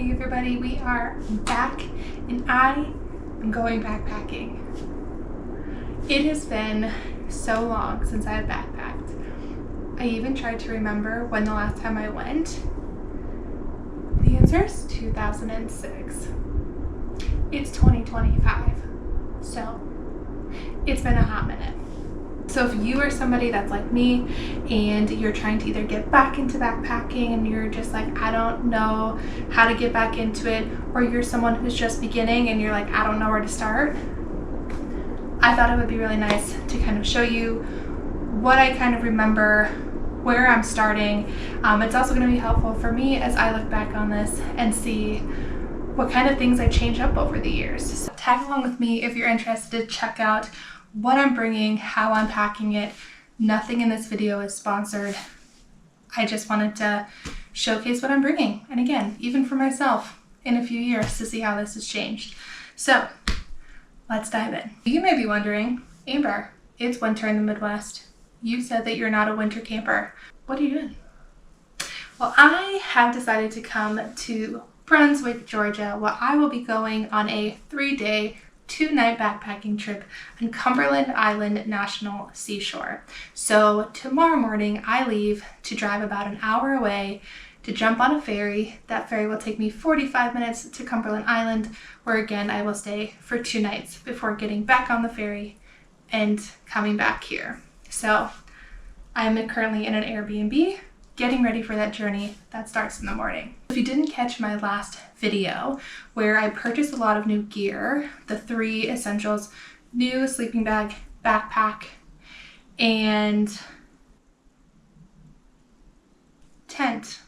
Hey everybody, we are back and I am going backpacking. It has been so long since I have backpacked. I even tried to remember when the last time I went. The answer is 2006. It's 2025, so it's been a hot minute. So if you are somebody that's like me and you're trying to either get back into backpacking and you're just like, I don't know how to get back into it, or you're someone who's just beginning and you're like, I don't know where to start, I thought it would be really nice to kind of show you what I kind of remember, where I'm starting. It's also going to be helpful for me as I look back on this and see what kind of things I change up over the years. So tag along with me if you're interested. Check out what I'm bringing, how I'm packing it. Nothing in this video is sponsored. I just wanted to showcase what I'm bringing. And again, even for myself in a few years to see how this has changed. So let's dive in. You may be wondering, Amber, it's winter in the Midwest. You said that you're not a winter camper. What are you doing? Well, I have decided to come to Brunswick, Georgia, where I will be going on a 3-day, 2-night backpacking trip on Cumberland Island National Seashore. So tomorrow morning I leave to drive about an hour away to jump on a ferry. That ferry will take me 45 minutes to Cumberland Island, where again I will stay for 2 nights before getting back on the ferry and coming back here. So I'm currently in an Airbnb getting ready for that journey that starts in the morning. If you didn't catch my last video where I purchased a lot of new gear, the 3 essentials, new sleeping bag, backpack, and tent,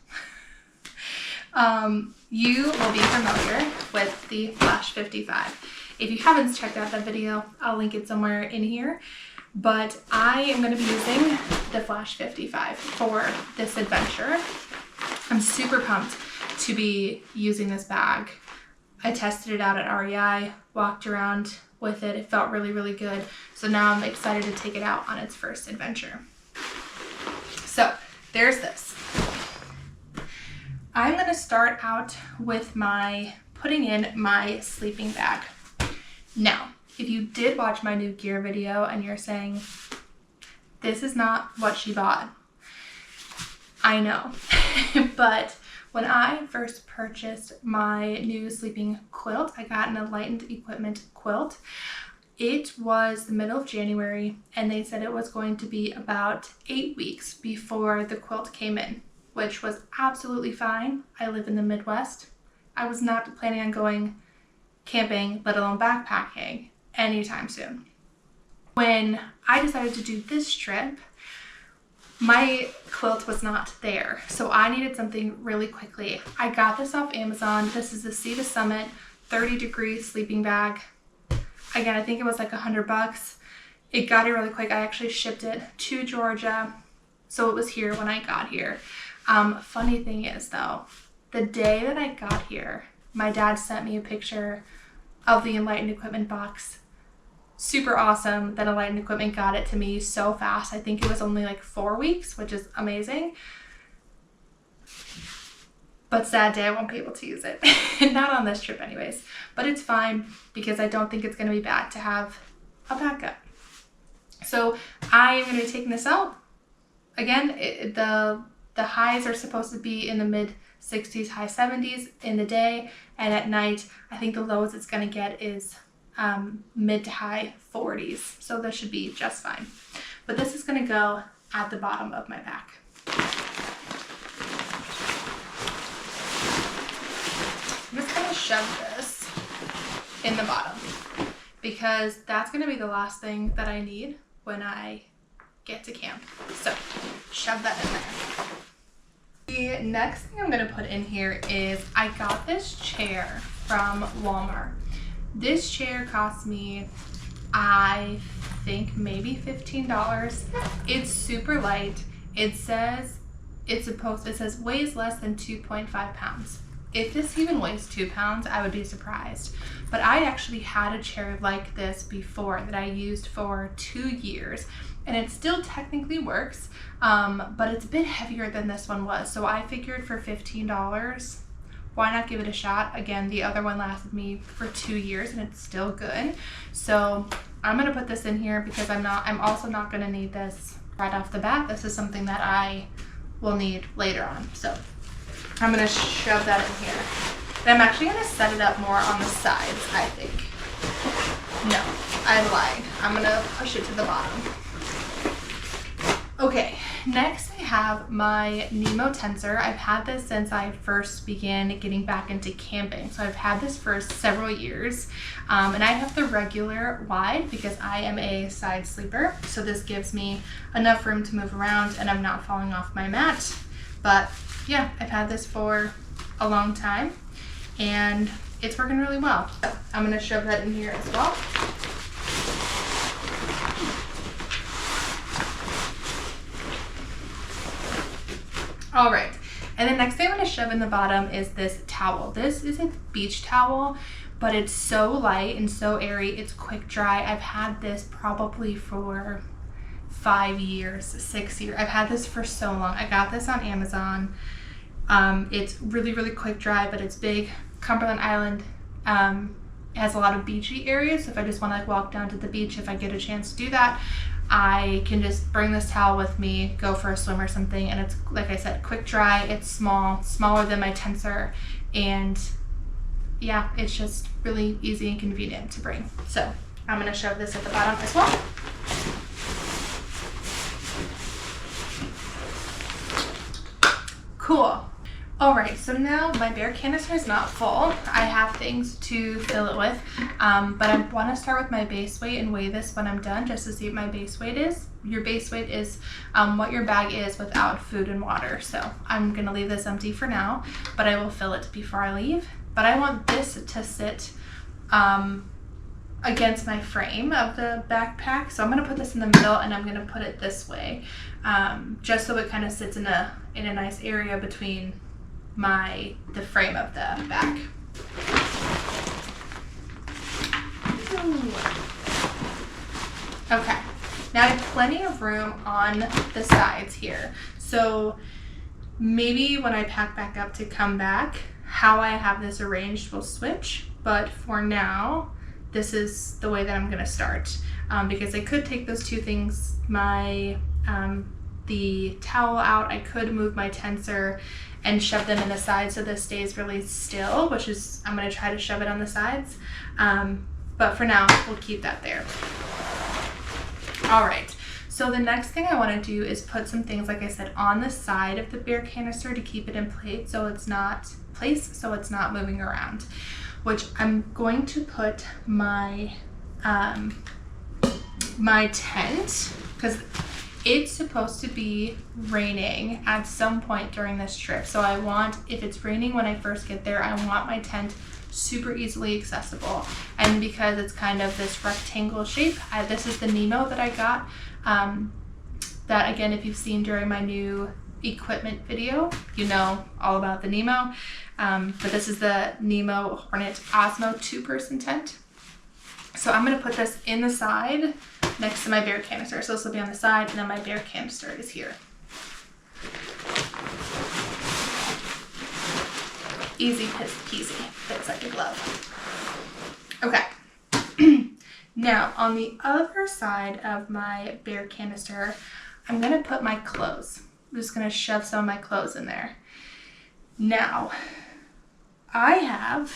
you will be familiar with the Flash 55. If you haven't checked out that video, I'll link it somewhere in here. But I am going to be using the Flash 55 for this adventure. I'm super pumped to be using this bag. I tested it out at REI, walked around with it. It felt really, really good. So now I'm excited to take it out on its first adventure. So there's this. I'm going to start out with putting in my sleeping bag. Now, if you did watch my new gear video and you're saying, this is not what she bought, I know. But when I first purchased my new sleeping quilt, I got an Enlightened Equipment quilt. It was the middle of January, and they said it was going to be about 8 weeks before the quilt came in, which was absolutely fine. I live in the Midwest. I was not planning on going camping, let alone backpacking, anytime soon. When I decided to do this trip, my quilt was not there, so I needed something really quickly. I got this off Amazon. This is the Sea to Summit 30-degree sleeping bag. Again, I think it was like $100. It got here really quick. I actually shipped it to Georgia, so it was here when I got here. Funny thing is though, the day that I got here, my dad sent me a picture of the Enlightened Equipment box. Super awesome that Enlightened Equipment got it to me so fast. I think it was only like 4 weeks, which is amazing. But sad day, I won't be able to use it. Not on this trip anyways. But it's fine because I don't think it's going to be bad to have a backup. So I am going to be taking this out. Again, the highs are supposed to be in the mid-60s, high 70s in the day. And at night, I think the lowest it's going to get is mid to high 40s. So this should be just fine. But this is going to go at the bottom of my pack. I'm just going to shove this in the bottom because that's going to be the last thing that I need when I get to camp. So shove that in there. The next thing I'm going to put in here is I got this chair from Walmart. This chair cost me, I think, maybe $15. It's super light. It says weighs less than 2.5 pounds. If this even weighs 2 pounds, I would be surprised. But I actually had a chair like this before that I used for 2 years, and it still technically works, but it's a bit heavier than this one was. So I figured for $15, why not give it a shot? Again, the other one lasted me for 2 years and it's still good. So I'm gonna put this in here because I'm also not gonna need this right off the bat. This is something that I will need later on. So I'm gonna shove that in here. And I'm actually gonna set it up more on the sides, I think. No, I lied. I'm gonna push it to the bottom. Okay, next I have my Nemo tensor. I've had this since I first began getting back into camping. So I've had this for several years. And I have the regular wide because I am a side sleeper. So this gives me enough room to move around and I'm not falling off my mat. But yeah, I've had this for a long time and it's working really well. So I'm gonna shove that in here as well. All right, and the next thing I'm gonna shove in the bottom is this towel. This is a beach towel, but it's so light and so airy, it's quick dry. I've had this probably for 5 years, 6 years. I've had this for so long. I got this on Amazon. It's really, really quick dry, but it's big. Cumberland Island has a lot of beachy areas. So if I just wanna like walk down to the beach, if I get a chance to do that, I can just bring this towel with me, go for a swim or something, and it's, like I said, quick dry. It's small, smaller than my tensor, and yeah, it's just really easy and convenient to bring. So I'm gonna shove this at the bottom as well. Cool. All right, so now my bear canister is not full. I have things to fill it with, but I want to start with my base weight and weigh this when I'm done just to see what my base weight is. Your base weight is what your bag is without food and water. So I'm going to leave this empty for now, but I will fill it before I leave. But I want this to sit against my frame of the backpack. So I'm going to put this in the middle and I'm going to put it this way, just so it kind of sits in a nice area between the frame of the back. Ooh. Okay, now I have plenty of room on the sides here. So maybe when I pack back up to come back, how I have this arranged will switch, but for now, this is the way that I'm gonna start. Because I could take those two things, the towel out, I could move my tensor and shove them in the sides so this stays really still, which is, I'm gonna try to shove it on the sides. But for now, we'll keep that there. All right, so the next thing I wanna do is put some things, like I said, on the side of the beer canister to keep it in place so it's not moving around, which I'm going to put my, my tent, because it's supposed to be raining at some point during this trip. So I want, if it's raining when I first get there, I want my tent super easily accessible. And because it's kind of this rectangle shape, this is the Nemo that I got. That again, if you've seen during my new equipment video, you know all about the Nemo. But this is the Nemo Hornet Osmo 2-person tent. So I'm gonna put this in the side next to my bear canister. So this will be on the side and then my bear canister is here. Easy peasy, fits like a glove. Okay, now on the other side of my bear canister, I'm gonna put my clothes. I'm just gonna shove some of my clothes in there. Now, I have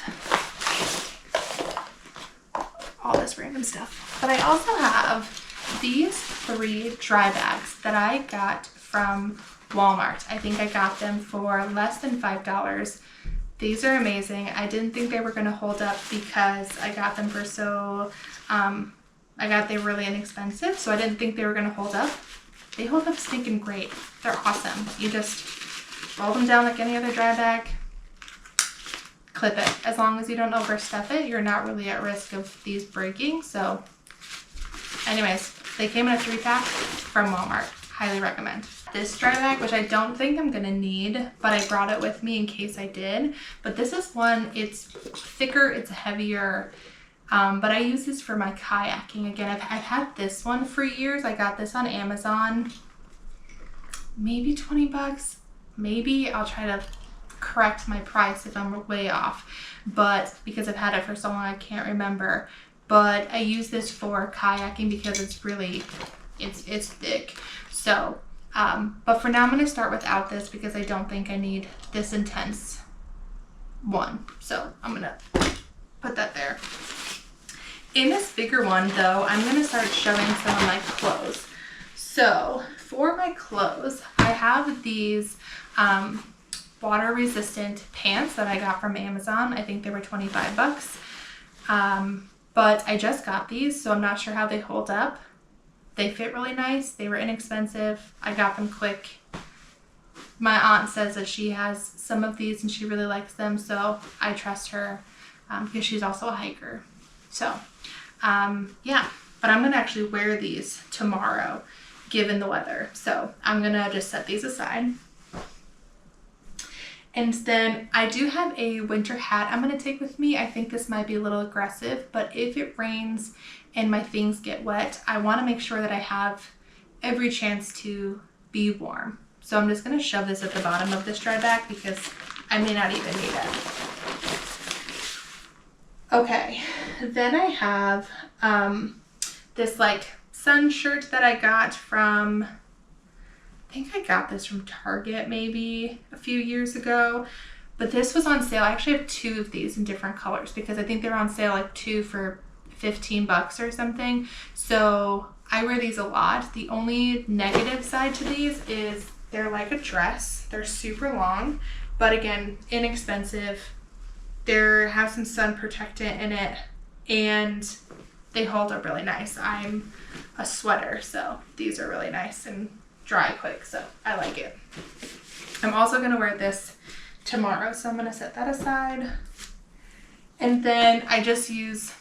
all this random stuff, but I also have these 3 dry bags that I got from Walmart. I think I got them for less than $5. These are amazing. I didn't think they were going to hold up because I got them for they were really inexpensive, so I didn't think they were going to hold up. They hold up stinking great. They're awesome. You just roll them down like any other dry bag, clip it. As long as you don't overstuff it, you're not really at risk of these breaking. So anyways, they came in a 3-pack from Walmart. Highly recommend. This dry bag, which I don't think I'm gonna need, but I brought it with me in case I did. But this is one, it's thicker, it's heavier, but I use this for my kayaking. Again, I've had this one for years. I got this on Amazon, maybe 20 bucks. Maybe I'll try to correct my price if I'm way off, but because I've had it for so long I can't remember. But I use this for kayaking because it's really, it's thick. So, but for now I'm going to start without this because I don't think I need this intense one. So I'm going to put that there. In this bigger one though, I'm going to start showing some of my clothes. So for my clothes, I have these water resistant pants that I got from Amazon. I think they were 25 bucks. But I just got these, so I'm not sure how they hold up. They fit really nice. They were inexpensive. I got them quick. My aunt says that she has some of these and she really likes them, so I trust her because she's also a hiker. So, yeah. But I'm going to actually wear these tomorrow, given the weather. So I'm going to just set these aside. And then I do have a winter hat I'm going to take with me. I think this might be a little aggressive, but if it rains and my things get wet, I want to make sure that I have every chance to be warm. So I'm just going to shove this at the bottom of this dry bag because I may not even need it. Okay, then I have this like sun shirt that I got from, I think I got this from Target maybe a few years ago, but this was on sale. I actually have two of these in different colors because I think they're on sale like two for 15 bucks or something. So I wear these a lot. The only negative side to these is they're like a dress. They're super long, but again, inexpensive. They have some sun protectant in it and they hold up really nice. I'm a sweater, so these are really nice and dry quick, so I like it. I'm also going to wear this tomorrow, so I'm going to set that aside. And then I just use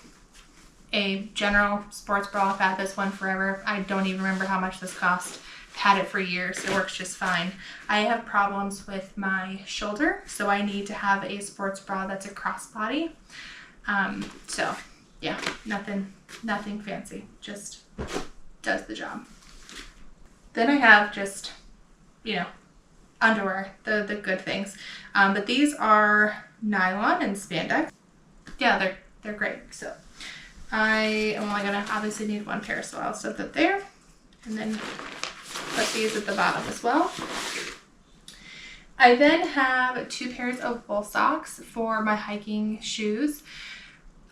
a general sports bra. I've had this one forever. I don't even remember how much this cost. Had it for years. It works just fine. I have problems with my shoulder, so I need to have a sports bra that's a crossbody. So yeah, nothing fancy, just does the job. Then I have just, underwear, the good things. But these are nylon and spandex. Yeah, they're great. So I am only gonna obviously need one pair, so I'll set that there. And then put these at the bottom as well. I then have two pairs of wool socks for my hiking shoes.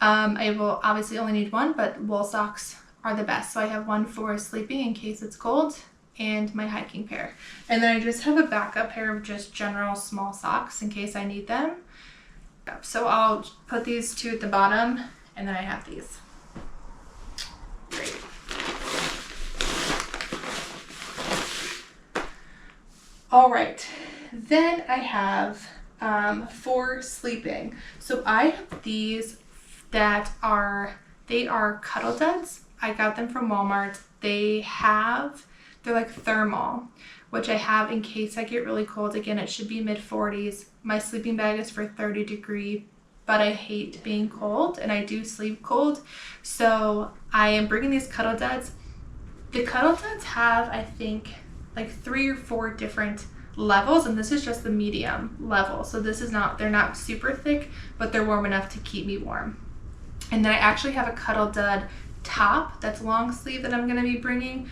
I will obviously only need one, but wool socks are the best. So I have one for sleeping in case it's cold and my hiking pair. And then I just have a backup pair of just general small socks in case I need them. So I'll put these two at the bottom and then I have these. Great. All right, then I have for sleeping. So I have these that they are cuddle duds. I got them from Walmart. They're like thermal, which I have in case I get really cold. Again, it should be mid 40s. My sleeping bag is for 30 degree, but I hate being cold and I do sleep cold. So I am bringing these cuddle duds. The cuddle duds have, I think, like 3 or 4 different levels, and this is just the medium level. So they're not super thick, but they're warm enough to keep me warm. And then I actually have a cuddle dud top that's long sleeve that I'm going to be bringing,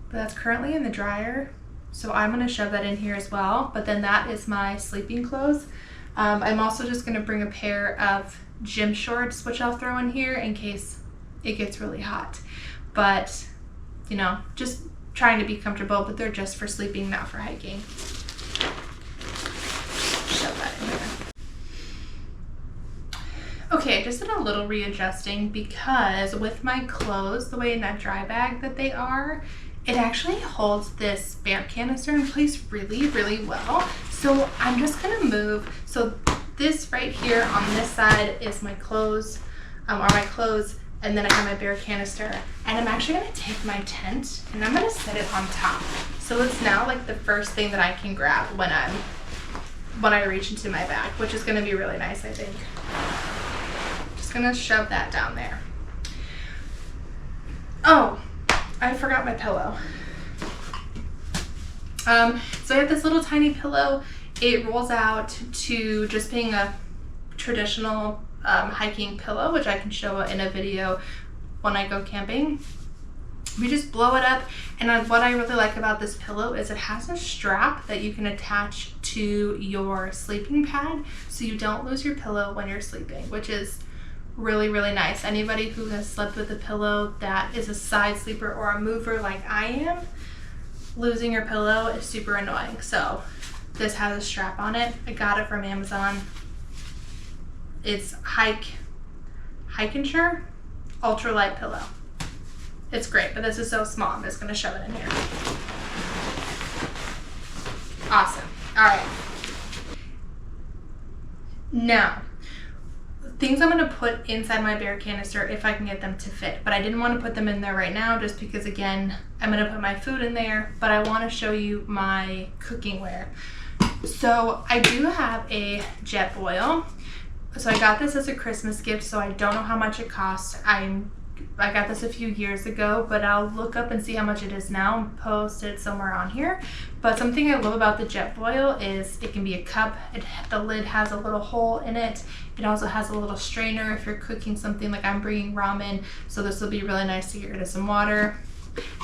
but that's currently in the dryer. So I'm going to shove that in here as well. But then that is my sleeping clothes. I'm also just going to bring a pair of gym shorts, which I'll throw in here in case it gets really hot. But, just trying to be comfortable, but they're just for sleeping, not for hiking. Shove that in here. Okay, I just did a little readjusting because with my clothes, the way in that dry bag that they are, it actually holds this vamp canister in place really, really well. So I'm just gonna move. So this right here on this side is my clothes, and then I have my bare canister. And I'm actually gonna take my tent and I'm gonna set it on top. So it's now like the first thing that I can grab when I reach into my bag, which is gonna be really nice, I think. Just gonna shove that down there. Oh, I forgot my pillow. So I have this little tiny pillow. it rolls out to just being a traditional hiking pillow, which I can show in a video when I go camping. We just blow it up, and what I really like about this pillow is it has a strap that you can attach to your sleeping pad so you don't lose your pillow when you're sleeping, which is really, really nice. Anybody who has slept with a pillow that is a side sleeper or a mover like I am, losing your pillow is super annoying. So this has a strap on it. I got it from Amazon. It's Hike and Sure ultralight pillow. It's great, but this is so small. I'm just gonna shove it in here. Awesome. All right. Now, things I'm gonna put inside my bear canister if I can get them to fit, but I didn't want to put them in there right now just because, again, I'm gonna put my food in there, but I want to show you my cooking ware. So I do have a jet boil. So I got this as a Christmas gift, so I don't know how much it costs. I got this a few years ago, but I'll look up and see how much it is now and post it somewhere on here. But something I love about the jet boil is it can be a cup. The lid has a little hole in it. It also has a little strainer if you're cooking something like I'm bringing ramen. So this will be really nice to get rid of some water.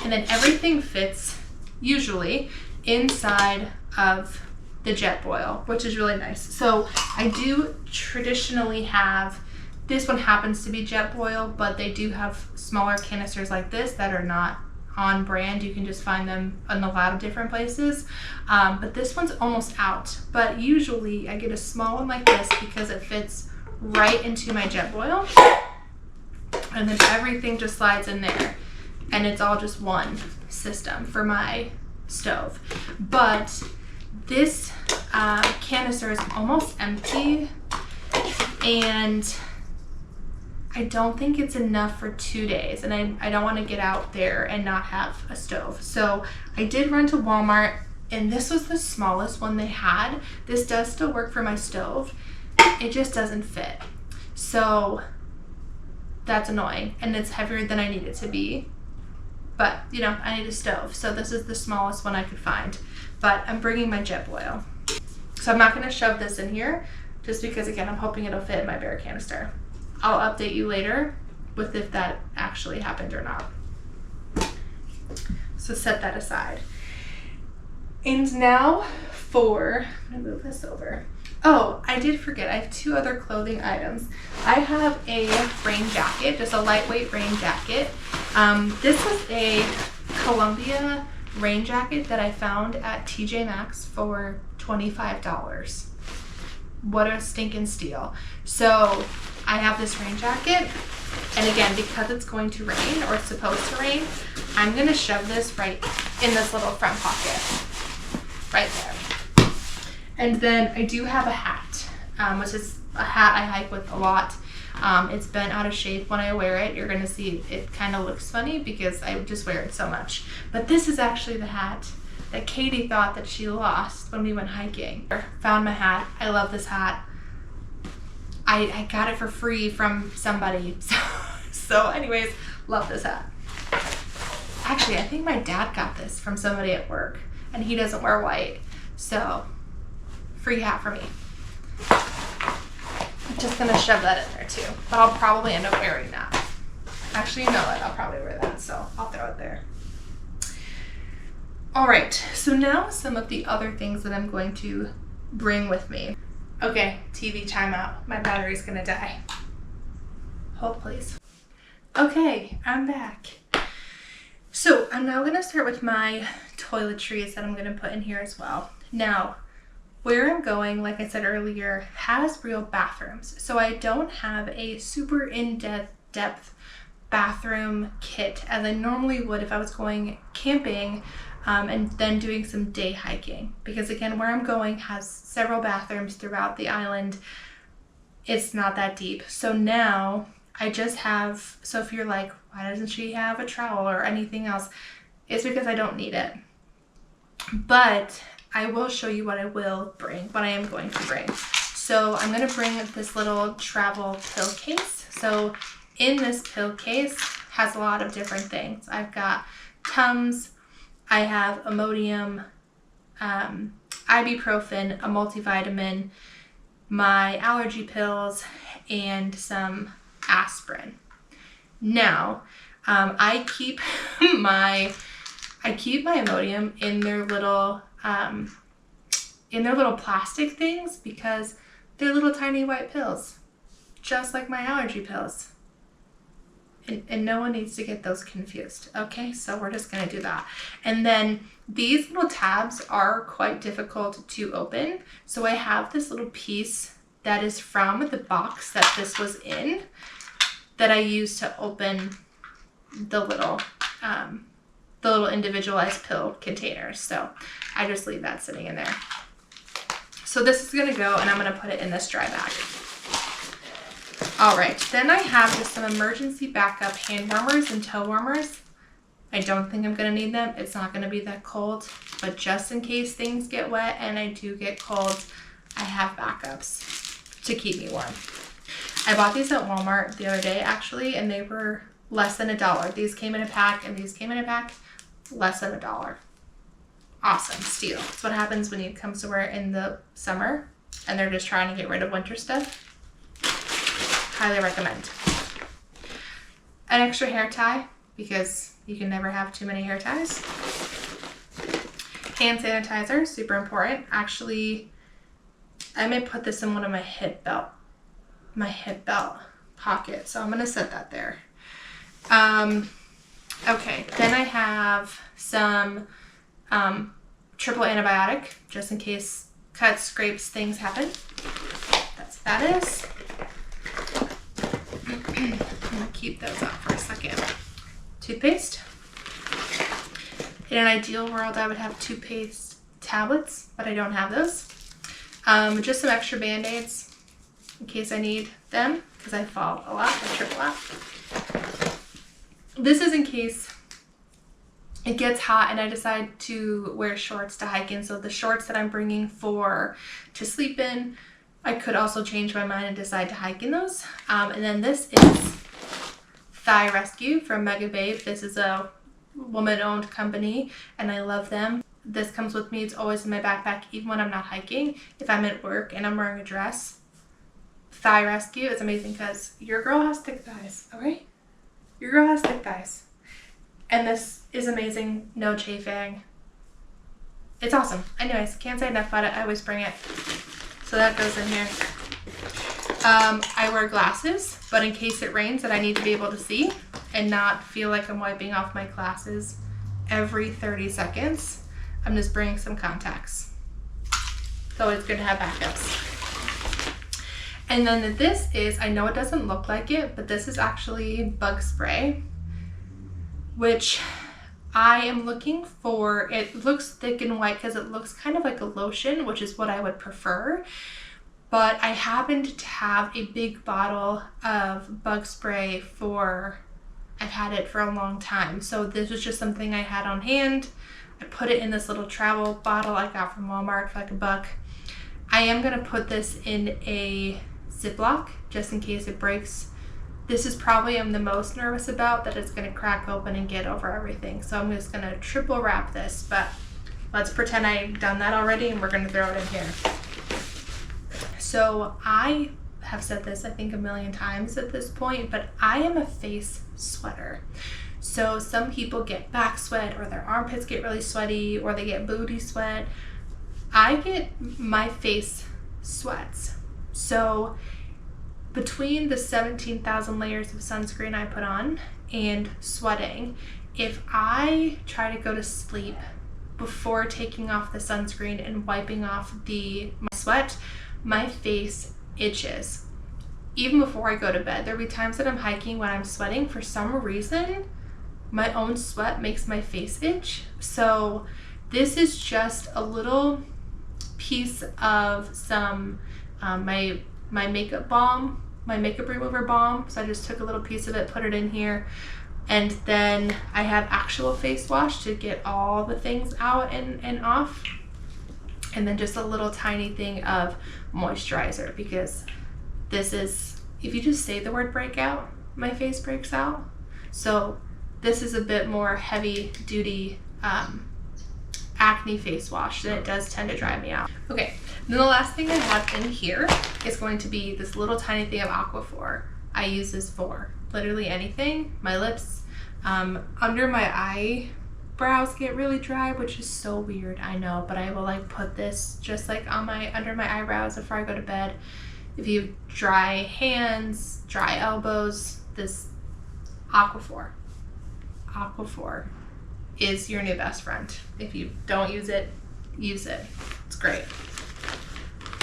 And then everything fits usually inside of the jet boil, which is really nice. So I do traditionally have, this one happens to be jet boil, but they do have smaller canisters like this that are not on brand. You can just find them in a lot of different places. But this one's almost out. But usually I get a small one like this because it fits right into my jet boil. And then everything just slides in there. And it's all just one system for my stove. But this canister is almost empty, and I don't think it's enough for 2 days, and I don't want to get out there and not have a stove. So I did run to Walmart, and this was the smallest one they had. This does still work for my stove. It just doesn't fit. So that's annoying, and it's heavier than I need it to be. But, you know, I need a stove. So this is the smallest one I could find. But I'm bringing my jet boil. So I'm not going to shove this in here just because, again, I'm hoping it'll fit in my bear canister. I'll update you later with if that actually happened or not. So set that aside. And now I'm going to move this over. Oh, I did forget. I have 2 other clothing items. I have a rain jacket, just a lightweight rain jacket. This was a Columbia rain jacket that I found at TJ Maxx for $25. What a stinking steal. So I have this rain jacket, and again, because it's going to rain, or it's supposed to rain, I'm going to shove this right in this little front pocket right there. And then I do have a hat, which is a hat I hike with a lot. It's been out of shape. When I wear it, you're going to see it kind of looks funny because I just wear it so much. But this is actually the hat that Katie thought that she lost when we went hiking. Found my hat. I love this hat. I got it for free from somebody. So anyways, love this hat. Actually, I think my dad got this from somebody at work, and he doesn't wear white. So free hat for me. I'm just gonna shove that in there too, but I'll probably end up wearing that. Actually, you know what? I'll probably wear that, so I'll throw it there. All right, so now some of the other things that I'm going to bring with me. Okay, TV timeout. My battery's gonna die. Hold, please. Okay, I'm back. So I'm now gonna start with my toiletries that I'm gonna put in here as well. Now, where I'm going, like I said earlier, has real bathrooms. So I don't have a super in-depth bathroom kit as I normally would if I was going camping and then doing some day hiking. Because again, where I'm going has several bathrooms throughout the island. It's not that deep. So now I just have, so if you're like, why doesn't she have a trowel or anything else? It's because I don't need it. But I will show you what I will bring, what I am going to bring. So I'm going to bring this little travel pill case. So in this pill case has a lot of different things. I've got Tums, I have Imodium, ibuprofen, a multivitamin, my allergy pills, and some aspirin. Now, I keep my Imodium in their little plastic things because they're little tiny white pills, just like my allergy pills. And no one needs to get those confused. Okay, so we're just gonna do that. And then these little tabs are quite difficult to open. So I have this little piece that is from the box that this was in that I use to open the little individualized pill containers. So I just leave that sitting in there. So this is gonna go, and I'm gonna put it in this dry bag. All right, then I have just some emergency backup hand warmers and toe warmers. I don't think I'm gonna need them. It's not gonna be that cold, but just in case things get wet and I do get cold, I have backups to keep me warm. I bought these at Walmart the other day actually, and they were less than $1. These came in a pack and these came in a pack, less than $1. Awesome steal. That's what happens when you come somewhere in the summer and they're just trying to get rid of winter stuff. Highly recommend. An extra hair tie, because you can never have too many hair ties. Hand sanitizer, super important. Actually, I may put this in one of my hip belt pockets, so I'm gonna set that there. Okay, then I have some triple antibiotic, just in case cuts, scrapes, things happen. That's what that is. I'm gonna keep those out for a second. Toothpaste. In an ideal world, I would have toothpaste tablets, but I don't have those. Just some extra Band-Aids in case I need them, because I fall a lot, I trip a lot. This is in case it gets hot and I decide to wear shorts to hike in. So the shorts that I'm bringing to sleep in, I could also change my mind and decide to hike in those. And then this is Thigh Rescue from Mega Babe. This is a woman-owned company and I love them. This comes with me. It's always in my backpack, even when I'm not hiking. If I'm at work and I'm wearing a dress, Thigh Rescue is amazing because your girl has thick thighs, all right? Your girl has thick thighs. And this is amazing, no chafing. It's awesome. Anyways, can't say enough about it. I always bring it. So that goes in here. I wear glasses, but in case it rains and I need to be able to see and not feel like I'm wiping off my glasses every 30 seconds, I'm just bringing some contacts. It's always good to have backups. And then this is, I know it doesn't look like it, but this is actually bug spray, which I am looking for. It looks thick and white because it looks kind of like a lotion, which is what I would prefer. But I happened to have a big bottle of bug spray I've had it for a long time. So this was just something I had on hand. I put it in this little travel bottle I got from Walmart for like $1. I am gonna put this in a Ziploc just in case it breaks. This is probably I'm the most nervous about, that it's gonna crack open and get over everything. So I'm just gonna triple wrap this, but let's pretend I've done that already and we're gonna throw it in here. So I have said this I think a million times at this point, but I am a face sweater. So some people get back sweat or their armpits get really sweaty or they get booty sweat. I get my face sweats. So between the 17,000 layers of sunscreen I put on and sweating, if I try to go to sleep before taking off the sunscreen and wiping off my sweat, my face itches. Even before I go to bed, there'll be times that I'm hiking when I'm sweating. For some reason, my own sweat makes my face itch. So this is just a little piece of some my makeup balm, my makeup remover balm. So I just took a little piece of it, put it in here, and then I have actual face wash to get all the things out and off, and then just a little tiny thing of moisturizer, because this is, if you just say the word breakout, my face breaks out. So this is a bit more heavy duty acne face wash, and it does tend to dry me out. Okay, then the last thing I have in here is going to be this little tiny thing of Aquaphor. I use this for literally anything. My lips, under my eyebrows get really dry, which is so weird, I know, but I will like put this just like on under my eyebrows before I go to bed. If you have dry hands, dry elbows, this Aquaphor is your new best friend. If you don't use it, use it. It's great.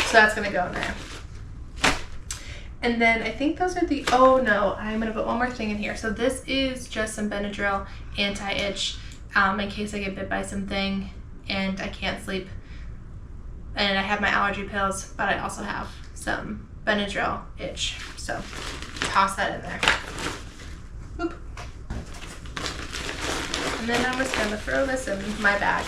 So that's gonna go in there. And then I think those are the, oh no, I'm gonna put one more thing in here. So this is just some Benadryl anti-itch in case I get bit by something and I can't sleep. And I have my allergy pills, but I also have some Benadryl itch. So toss that in there. Boop. And then I'm just gonna throw this in my bag.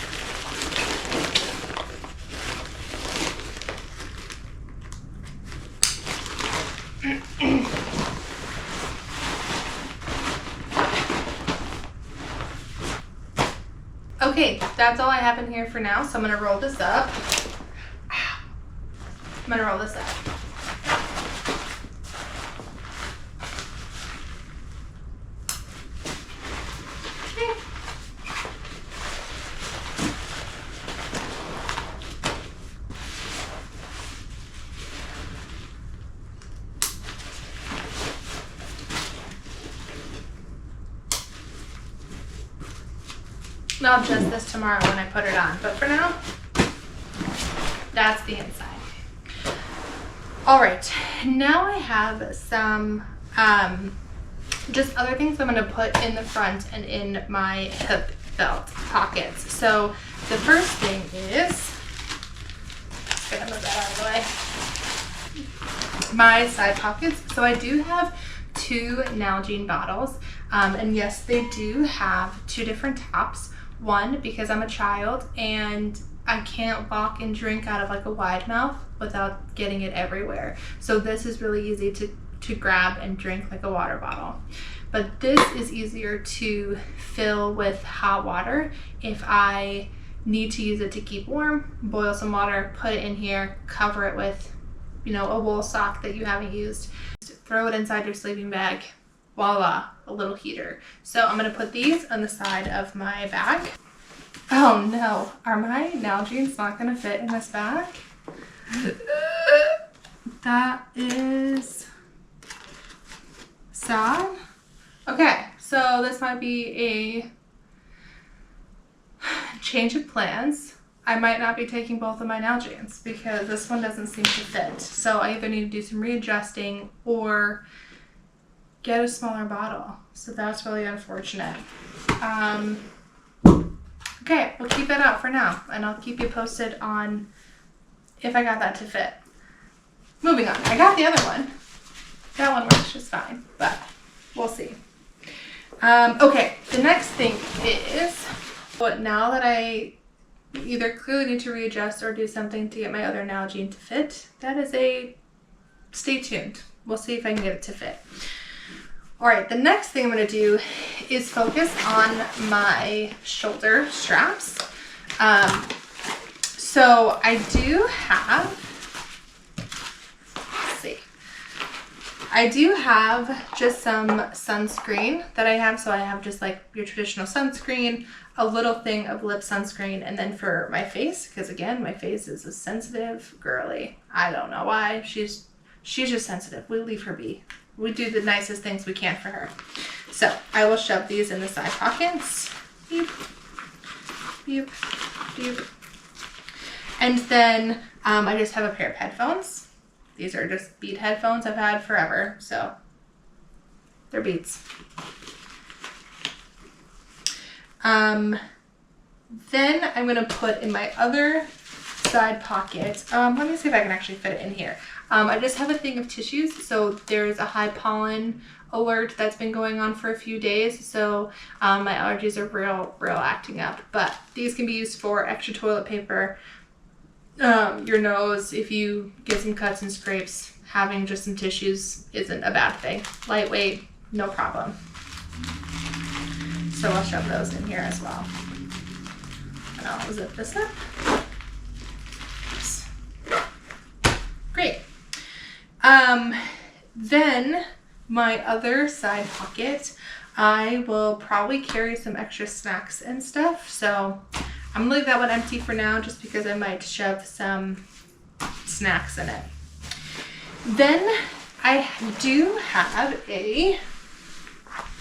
Okay, that's all I have in here for now, so I'm gonna roll this up. I'm gonna roll this up. I'll adjust this tomorrow when I put it on, but for now, that's the inside. All right, now I have some just other things I'm going to put in the front and in my hip belt pockets. So the first thing is, just gonna move that out of the way, my side pockets. So I do have 2 Nalgene bottles, and yes, they do have 2 different tops. One, because I'm a child and I can't walk and drink out of like a wide mouth without getting it everywhere. So this is really easy to grab and drink like a water bottle. But this is easier to fill with hot water if I need to use it to keep warm. Boil some water, put it in here, cover it with, you know, a wool sock that you haven't used. Throw it inside your sleeping bag. Voila, a little heater. So I'm gonna put these on the side of my bag. Oh no, are my Nalgene's not gonna fit in this bag? That is sad. Okay, so this might be a change of plans. I might not be taking both of my Nalgene's because this one doesn't seem to fit. So I either need to do some readjusting or get a smaller bottle. So that's really unfortunate. Okay, we'll keep that out for now, and I'll keep you posted on if I got that to fit. Moving on, I got the other one. That one works just fine, but we'll see. Okay, the next thing is, but now that I either clearly need to readjust or do something to get my other Nalgene to fit, that is a stay tuned. We'll see if I can get it to fit. All right, the next thing I'm gonna do is focus on my shoulder straps. So I do have, let's see, I do have just some sunscreen that I have. So I have just like your traditional sunscreen, a little thing of lip sunscreen, and then for my face, because again, my face is a sensitive girly. I don't know why. She's just sensitive. We leave her be. We do the nicest things we can for her. So I will shove these in the side pockets. Beep, beep, beep. And then I just have a pair of headphones. These are just bead headphones I've had forever. So they're Beats. Then I'm gonna put in my other side pocket. Let me see if I can actually fit it in here. I just have a thing of tissues. So there's a high pollen alert that's been going on for a few days. So my allergies are real acting up. But these can be used for extra toilet paper, your nose. If you get some cuts and scrapes, having just some tissues isn't a bad thing. Lightweight, no problem. So I'll shove those in here as well. I'll zip this up. Great. Then my other side pocket, I will probably carry some extra snacks and stuff. So I'm gonna leave that one empty for now just because I might shove some snacks in it. Then I do have a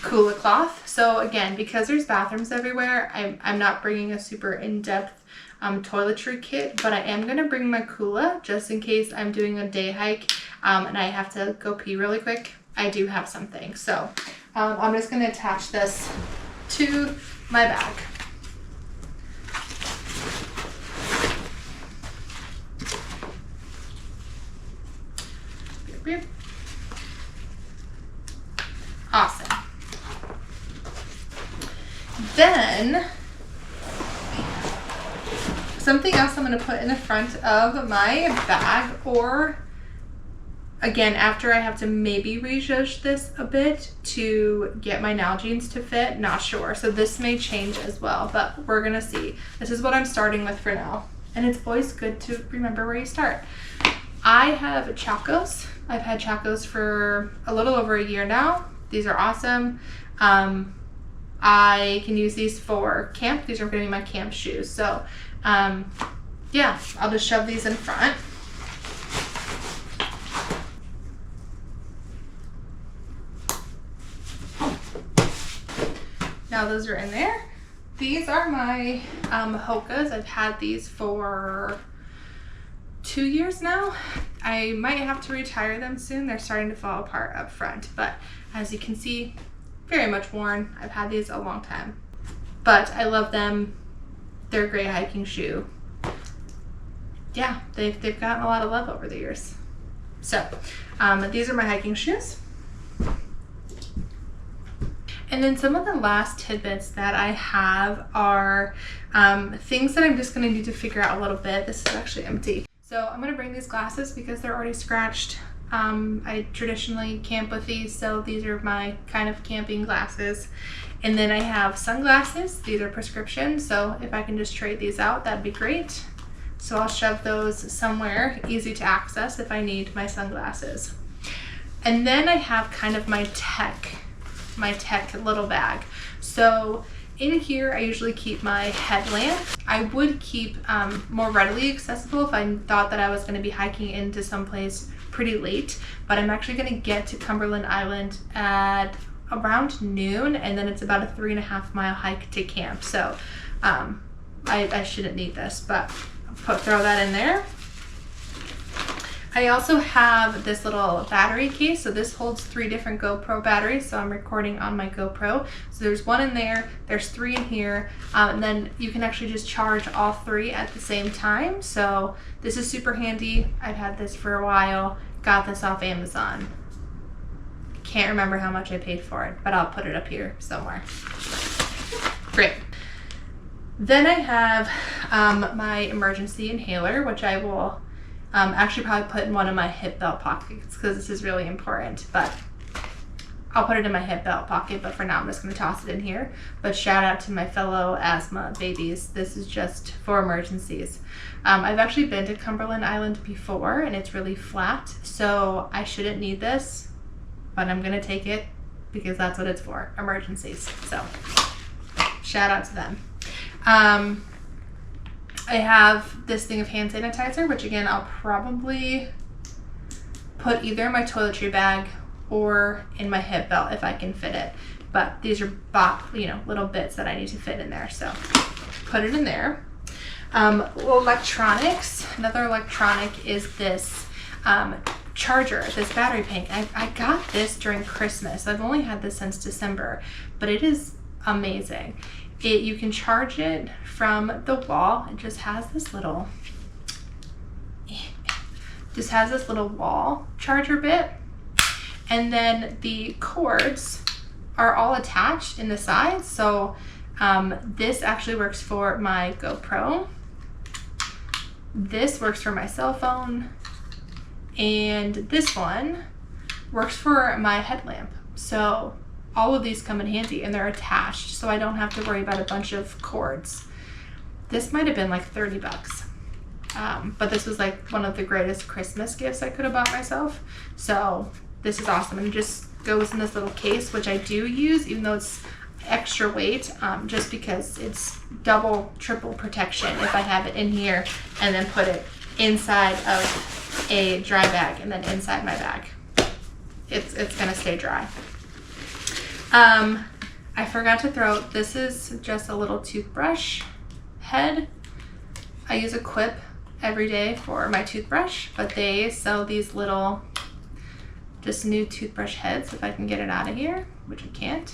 cooler cloth. So again, because there's bathrooms everywhere, I'm not bringing a super in-depth toiletry kit, but I am going to bring my cooler just in case I'm doing a day hike and I have to go pee really quick. I do have something. So I'm just going to attach this to my bag. Beep, beep. Awesome. Then something else I'm going to put in the front of my bag, or again, after I have to maybe rejudge this a bit to get my Nalgene's to fit, not sure. So this may change as well, but we're going to see. This is what I'm starting with for now. And it's always good to remember where you start. I have Chacos. I've had Chacos for a little over a year now. These are awesome. I can use these for camp. These are going to be my camp shoes. So yeah, I'll just shove these in front. Now those are in there. These are my Hokas. I've had these for 2 years now. I might have to retire them soon. They're starting to fall apart up front, but as you can see, very much worn. I've had these a long time, but I love them. They're a great hiking shoe. Yeah, they've gotten a lot of love over the years. So these are my hiking shoes. And then some of the last tidbits that I have are things that I'm just going to need to figure out a little bit. This is actually empty. So I'm going to bring these glasses because they're already scratched. I traditionally camp with these, so these are my kind of camping glasses. And then I have sunglasses. These are prescription, so if I can just trade these out, that'd be great. So I'll shove those somewhere easy to access if I need my sunglasses. And then I have kind of my tech little bag. So in here, I usually keep my headlamp. I would keep more readily accessible if I thought that I was going to be hiking into someplace pretty late, but I'm actually going to get to Cumberland Island at around noon, and then it's about a 3.5 mile hike to camp. So I shouldn't need this, but I'll throw that in there. I also have this little battery case. So this holds 3 different GoPro batteries. So I'm recording on my GoPro. So there's 1 in there, there's 3 in here, and then you can actually just charge all 3 at the same time. So this is super handy. I've had this for a while. Got this off Amazon. Can't remember how much I paid for it, but I'll put it up here somewhere. Great. Then I have my emergency inhaler, which I will actually probably put in one of my hip belt pockets because this is really important, but I'll put it in my hip belt pocket, but for now I'm just going to toss it in here. But shout out to my fellow asthma babies. This is just for emergencies. I've actually been to Cumberland Island before and it's really flat, so I shouldn't need this, but I'm going to take it because that's what it's for, emergencies. So shout out to them. I have this thing of hand sanitizer, which again, I'll probably put either in my toiletry bag or in my hip belt if I can fit it. But these are, little bits that I need to fit in there. So put it in there. Electronics. Another electronic is this charger, this battery pack. I got this during Christmas. I've only had this since December, but it is amazing. You can charge it from the wall. It just has this little wall charger bit, and then the cords are all attached in the sides. So this actually works for my GoPro. This works for my cell phone, and this one works for my headlamp. So all of these come in handy and they're attached, so I don't have to worry about a bunch of cords. This might have been like 30 bucks. But this was like one of the greatest Christmas gifts I could have bought myself. So this is awesome. And it just goes in this little case, which I do use, even though it's extra weight, just because it's double, triple protection if I have it in here and then put it inside of a dry bag and then inside my bag. It's gonna stay dry. I forgot to throw, this is just a little toothbrush head. I use a Quip every day for my toothbrush, but they sell these little, just new toothbrush heads, if I can get it out of here, which I can't.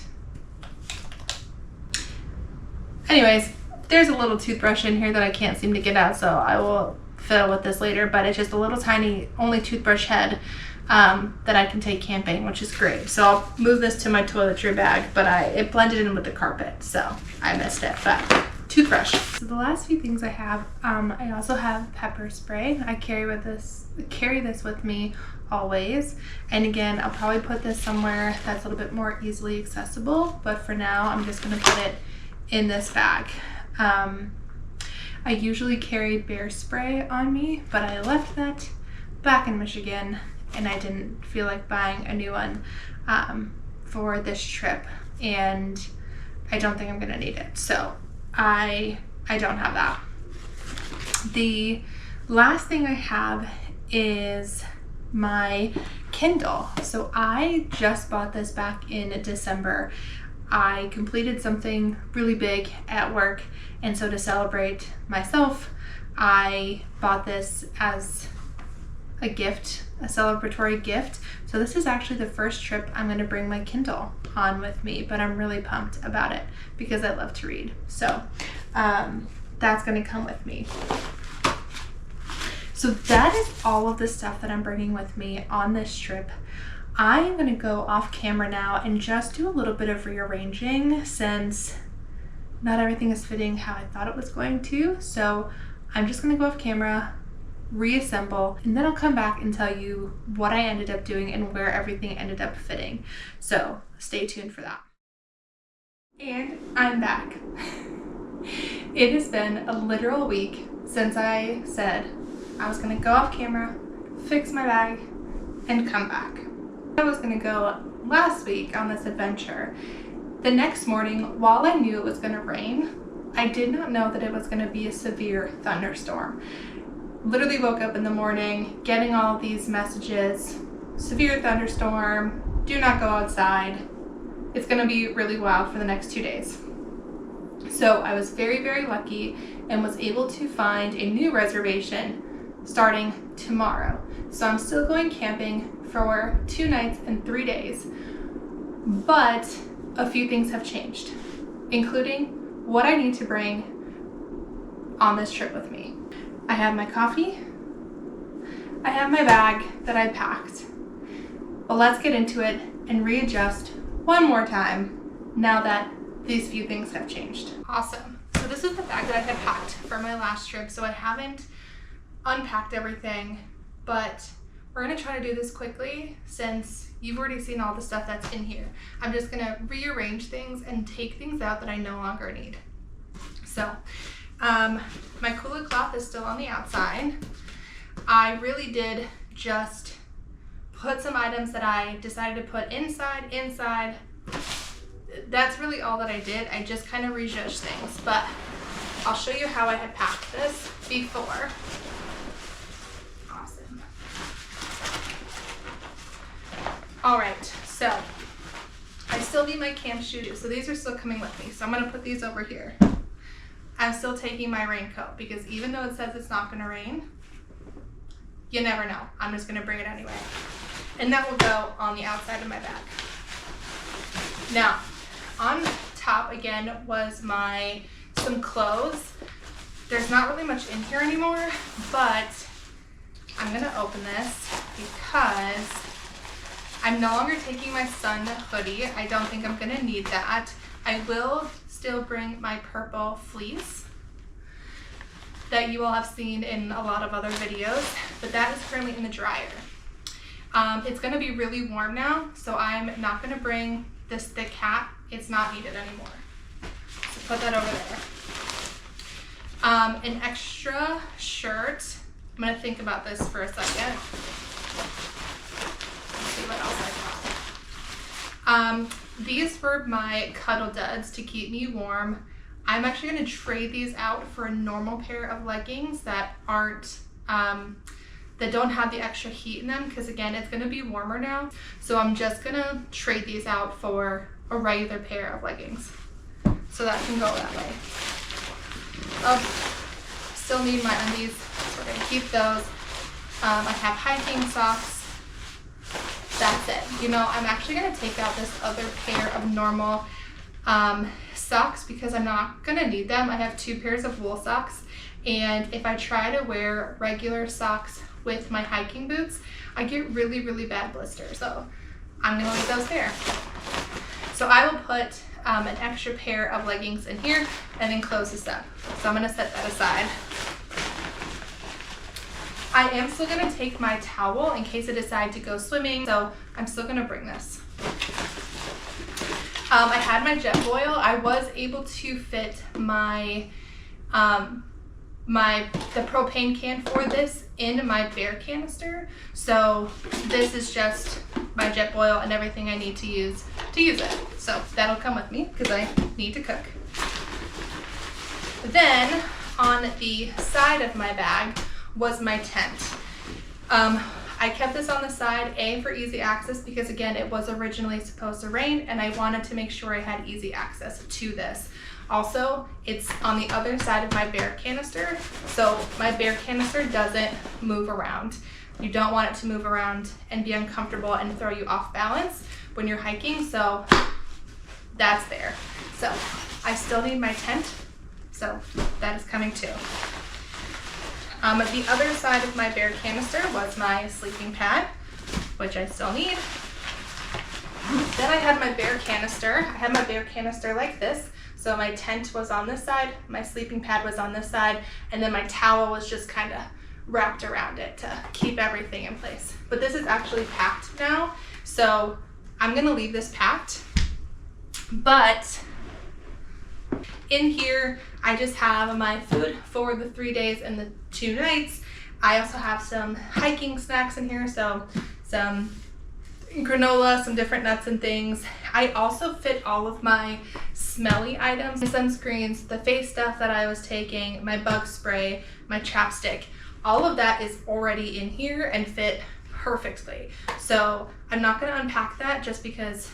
Anyways, there's a little toothbrush in here that I can't seem to get out, so I will fiddle with this later, but it's just a little tiny, only toothbrush head that I can take camping, which is great. So I'll move this to my toiletry bag, but it blended in with the carpet, so I missed it, but toothbrush. So the last few things I have, I also have pepper spray. I carry this with me always. And again, I'll probably put this somewhere that's a little bit more easily accessible, but for now, I'm just gonna put it in this bag. I usually carry bear spray on me, but I left that back in Michigan and I didn't feel like buying a new one for this trip, and I don't think I'm gonna need it. So I don't have that. The last thing I have is my Kindle. So I just bought this back in December. I completed something really big at work, and so to celebrate myself, I bought this as a gift, a celebratory gift. So this is actually the first trip I'm going to bring my Kindle on with me, but I'm really pumped about it because I love to read. So that's going to come with me. So that is all of the stuff that I'm bringing with me on this trip. I am going to go off camera now and just do a little bit of rearranging since not everything is fitting how I thought it was going to. So I'm just going to go off camera, reassemble, and then I'll come back and tell you what I ended up doing and where everything ended up fitting. So stay tuned for that. And I'm back. It has been a literal week since I said I was going to go off camera, fix my bag, and come back. I was going to go last week on this adventure. The next morning, while I knew it was going to rain, I did not know that it was going to be a severe thunderstorm. Literally woke up in the morning getting all these messages, severe thunderstorm, do not go outside. It's going to be really wild for the next 2 days. So I was very, very lucky and was able to find a new reservation starting tomorrow. So I'm still going camping for 2 nights and 3 days, but a few things have changed, including what I need to bring on this trip with me. I have my coffee, I have my bag that I packed, but let's get into it and readjust one more time now that these few things have changed. Awesome. So this is the bag that I had packed for my last trip, so I haven't unpacked everything, but we're gonna try to do this quickly since you've already seen all the stuff that's in here. I'm just gonna rearrange things and take things out that I no longer need. So my cooler cloth is still on the outside. I really did just put some items that I decided to put inside. That's really all that I did. I just kind of rejudged things, but I'll show you how I had packed this before. Awesome. All right, so I still need my camp shoes, so these are still coming with me. So I'm gonna put these over here. I'm still taking my raincoat because even though it says it's not gonna rain, you never know. I'm just gonna bring it anyway. And that will go on the outside of my bag. Now, on top again was some clothes. There's not really much in here anymore, but I'm gonna open this because I'm no longer taking my sun hoodie. I don't think I'm gonna need that. I will still bring my purple fleece that you all have seen in a lot of other videos, but that is currently in the dryer. It's gonna be really warm now, so I'm not gonna bring this thick hat. It's not needed anymore. So put that over there. An extra shirt. I'm gonna think about this for a second. Let's see what else I got. These were my cuddle duds to keep me warm. I'm actually gonna trade these out for a normal pair of leggings that aren't, that don't have the extra heat in them, because again, it's gonna be warmer now. So I'm just gonna trade these out for a regular pair of leggings. So that can go that way. Oh, still need my undies, so we're gonna keep those. I have hiking socks. That's it. You know, I'm actually gonna take out this other pair of normal socks because I'm not gonna need them. I have 2 pairs of wool socks, and if I try to wear regular socks with my hiking boots, I get really, really bad blisters. So I'm gonna leave those there. So I will put an extra pair of leggings in here and then close this up. So I'm gonna set that aside. I am still gonna take my towel in case I decide to go swimming, so I'm still gonna bring this. I had my jet boil. I was able to fit my the propane can for this in my bear canister. So this is just my jet boil and everything I need to use it. So that'll come with me because I need to cook. Then on the side of my bag was my tent. I kept this on the side, for easy access, because again, it was originally supposed to rain and I wanted to make sure I had easy access to this. Also, it's on the other side of my bear canister, so my bear canister doesn't move around. You don't want it to move around and be uncomfortable and throw you off balance when you're hiking, so that's there. So I still need my tent, so that is coming too. The other side of my bear canister was my sleeping pad, which I still need. Then I had my bear canister. I had my bear canister like this. So my tent was on this side, my sleeping pad was on this side, and then my towel was just kind of wrapped around it to keep everything in place. But this is actually packed now, so I'm gonna leave this packed. But in here, I just have my food for the 3 days and the 2 nights. I also have some hiking snacks in here, so some granola, some different nuts and things. I also fit all of my smelly items, sunscreens, the face stuff that I was taking, my bug spray, my chapstick. All of that is already in here and fit perfectly. So I'm not gonna unpack that just because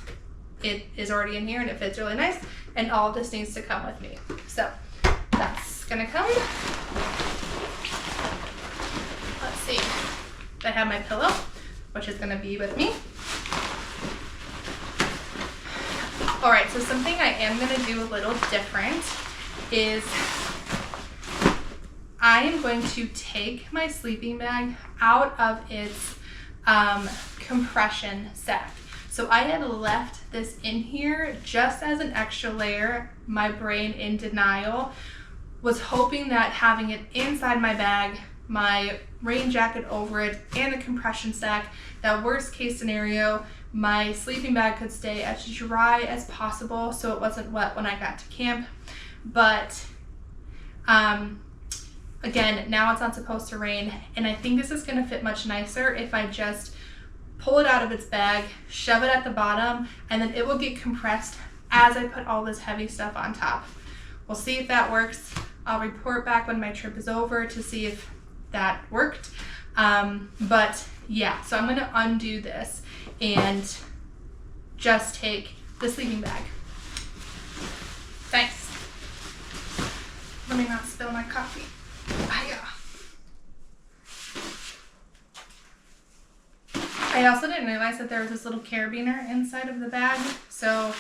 it is already in here and it fits really nice, and all of this needs to come with me. So that's gonna come. Let's see. I have my pillow, which is gonna be with me. All right, so something I am gonna do a little different is I am going to take my sleeping bag out of its compression sack. So I had left this in here just as an extra layer. My brain, in denial, was hoping that having it inside my bag, my rain jacket over it, and the compression sack, that worst case scenario, my sleeping bag could stay as dry as possible so it wasn't wet when I got to camp. But again, now it's not supposed to rain, and I think this is gonna fit much nicer if I just pull it out of its bag, shove it at the bottom, and then it will get compressed as I put all this heavy stuff on top. We'll see if that works. I'll report back when my trip is over to see if that worked. But yeah, so I'm gonna undo this and just take the sleeping bag. Thanks. Let me not spill my coffee. I also didn't realize that there was this little carabiner inside of the bag, so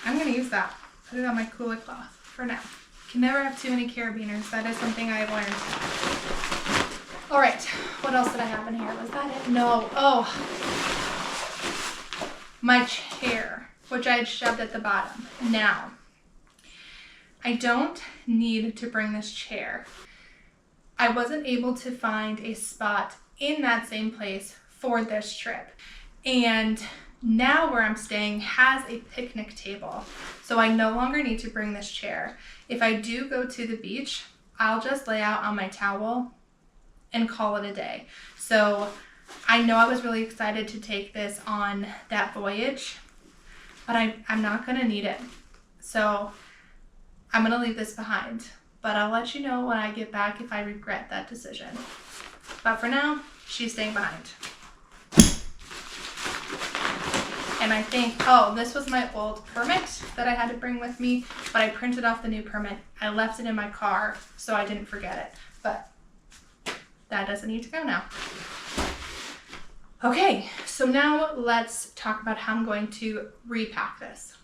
I'm gonna use that. Put it on my cooler cloth for now. Can never have too many carabiners. That is something I've learned. All right, what else did I have in here? Was that it? No. Oh, my chair, which I had shoved at the bottom. Now, I don't need to bring this chair. I wasn't able to find a spot in that same place for this trip. And now where I'm staying has a picnic table, so I no longer need to bring this chair. If I do go to the beach, I'll just lay out on my towel and call it a day. So I know I was really excited to take this on that voyage, but I'm not gonna need it. So I'm gonna leave this behind, but I'll let you know when I get back if I regret that decision. But for now, she's staying behind. And I think, oh, this was my old permit that I had to bring with me, but I printed off the new permit. I left it in my car, so I didn't forget it. But that doesn't need to go now. Okay, so now let's talk about how I'm going to repack this.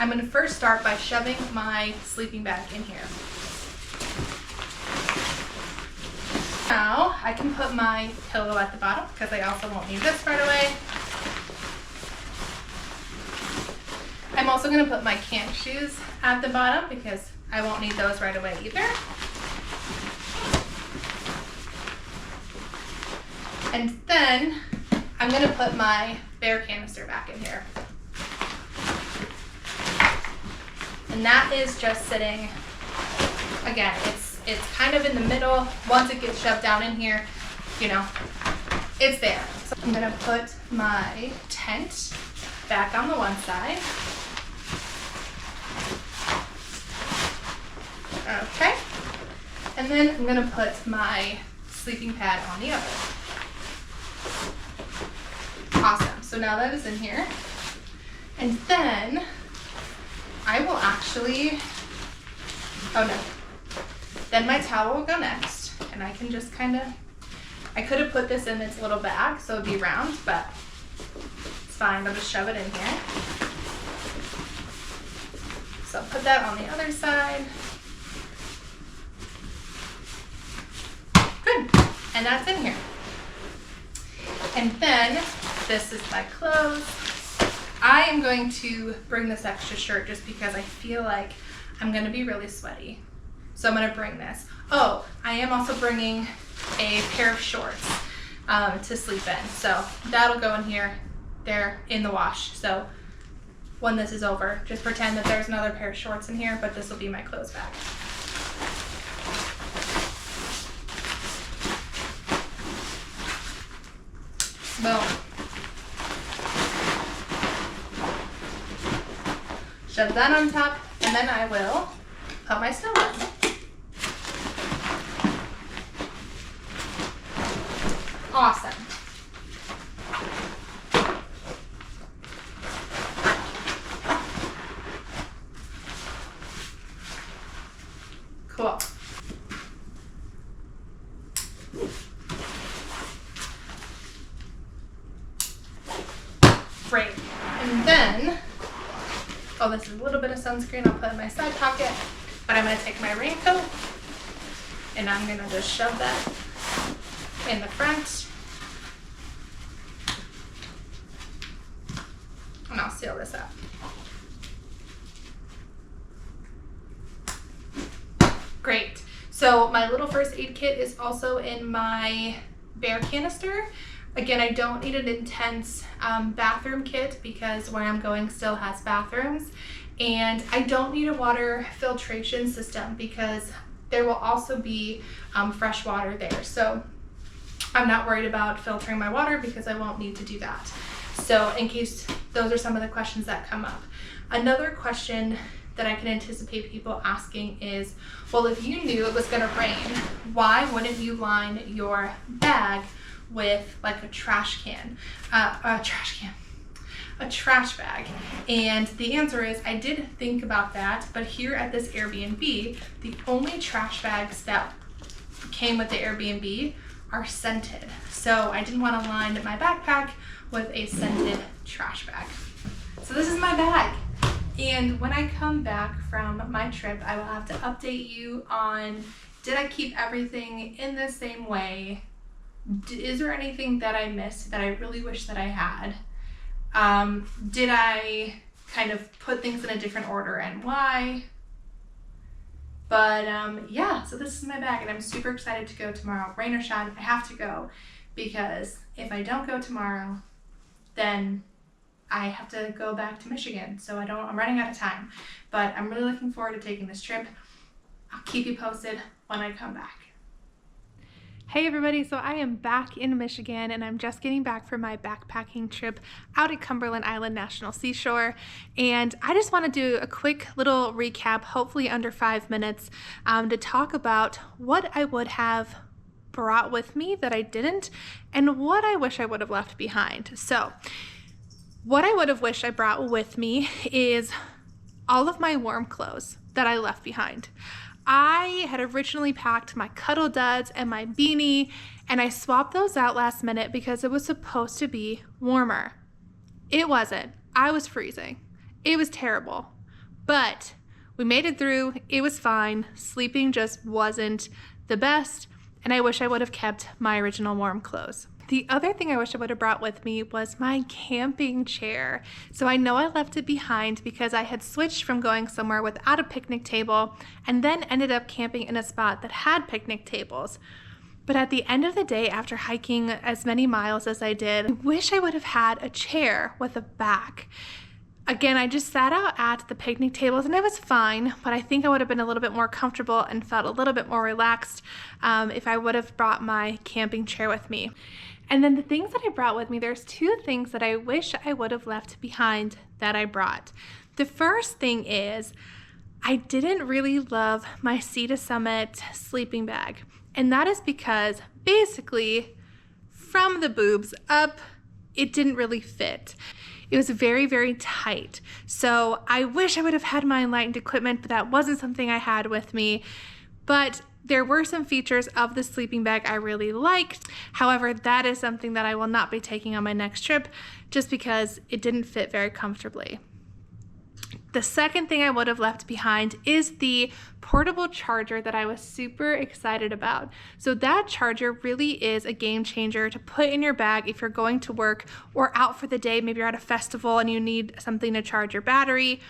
I'm going to first start by shoving my sleeping bag in here. Now I can put my pillow at the bottom because I also won't need this right away. I'm also going to put my camp shoes at the bottom because I won't need those right away either. And then I'm going to put my bear canister back in here. And that is just sitting, again, it's kind of in the middle. Once it gets shoved down in here, you know, it's there. So I'm going to put my tent back on the one side. Okay, and then I'm gonna put my sleeping pad on the other. Awesome, so now that is in here. And then I will actually, oh no, then my towel will go next. And I can just kind of, I could have put this in its little bag so it'd be round, but it's fine, I'll just shove it in here. So I'll put that on the other side. Good, and that's in here. And then this is my clothes. I am going to bring this extra shirt just because I feel like I'm gonna be really sweaty. So I'm gonna bring this. Oh, I am also bringing a pair of shorts to sleep in. So that'll go in here, they're in the wash. So when this is over, just pretend that there's another pair of shorts in here, but this will be my clothes bag. Boom. Shove that on top, and then I will put my stove on. Awesome. Cool. Great. And then, oh, this is a little bit of sunscreen I'll put in my side pocket, but I'm going to take my raincoat and I'm going to just shove that in the front. And I'll seal this up. Great. So my little first aid kit is also in my bear canister. Again, I don't need an intense bathroom kit because where I'm going still has bathrooms. And I don't need a water filtration system because there will also be fresh water there. So I'm not worried about filtering my water because I won't need to do that. So in case those are some of the questions that come up. Another question that I can anticipate people asking is, well, if you knew it was gonna rain, why wouldn't you line your bag with like a trash bag? And the answer is I did think about that, but here at this Airbnb, the only trash bags that came with the Airbnb are scented. So I didn't want to line my backpack with a scented trash bag. So this is my bag. And when I come back from my trip, I will have to update you on, did I keep everything in the same way? Is there anything that I missed that I really wish that I had? Did I kind of put things in a different order and why? But yeah, so this is my bag and I'm super excited to go tomorrow. Rain or shine, I have to go because if I don't go tomorrow, then I have to go back to Michigan. So I'm running out of time, but I'm really looking forward to taking this trip. I'll keep you posted when I come back. Hey everybody, so I am back in Michigan and I'm just getting back from my backpacking trip out at Cumberland Island National Seashore, and I just want to do a quick little recap, hopefully under 5 minutes, to talk about what I would have brought with me that I didn't and what I wish I would have left behind. So what I would have wished I brought with me is all of my warm clothes that I left behind. I had originally packed my cuddle duds and my beanie, and I swapped those out last minute because it was supposed to be warmer. It wasn't. I was freezing. It was terrible. But we made it through. It was fine. Sleeping just wasn't the best, and I wish I would have kept my original warm clothes. The other thing I wish I would have brought with me was my camping chair. So I know I left it behind because I had switched from going somewhere without a picnic table and then ended up camping in a spot that had picnic tables. But at the end of the day, after hiking as many miles as I did, I wish I would have had a chair with a back. Again, I just sat out at the picnic tables and it was fine, but I think I would have been a little bit more comfortable and felt a little bit more relaxed if I would have brought my camping chair with me. And then the things that I brought with me, there's two things that I wish I would have left behind that I brought. The first thing is I didn't really love my Sea to Summit sleeping bag. And that is because basically from the boobs up, it didn't really fit. It was very, very tight. So I wish I would have had my enlightened equipment, but that wasn't something I had with me. But there were some features of the sleeping bag I really liked. However, that is something that I will not be taking on my next trip just because it didn't fit very comfortably. The second thing I would have left behind is the portable charger that I was super excited about. So that charger really is a game changer to put in your bag if you're going to work or out for the day. Maybe you're at a festival and you need something to charge your battery.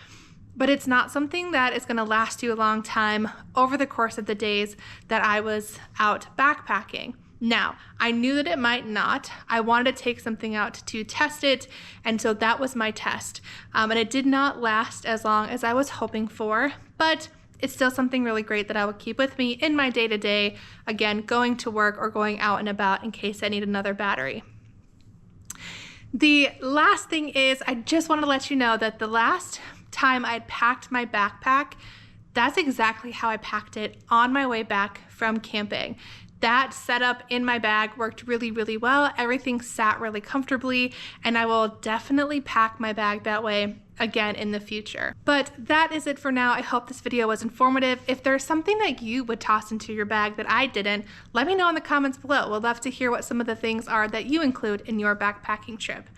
But it's not something that is going to last you a long time over the course of the days that I was out backpacking. Now, I knew that it might not. I wanted to take something out to test it, and so that was my test. And it did not last as long as I was hoping for, but it's still something really great that I will keep with me in my day-to-day, again, going to work or going out and about in case I need another battery. The last thing is I just want to let you know that the last time I packed my backpack, that's exactly how I packed it on my way back from camping. That setup in my bag worked really, really well. Everything sat really comfortably, and I will definitely pack my bag that way again in the future. But that is it for now. I hope this video was informative. If there's something that you would toss into your bag that I didn't, let me know in the comments below. We'd love to hear what some of the things are that you include in your backpacking trip.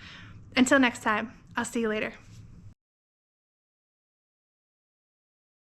Until next time, I'll see you later.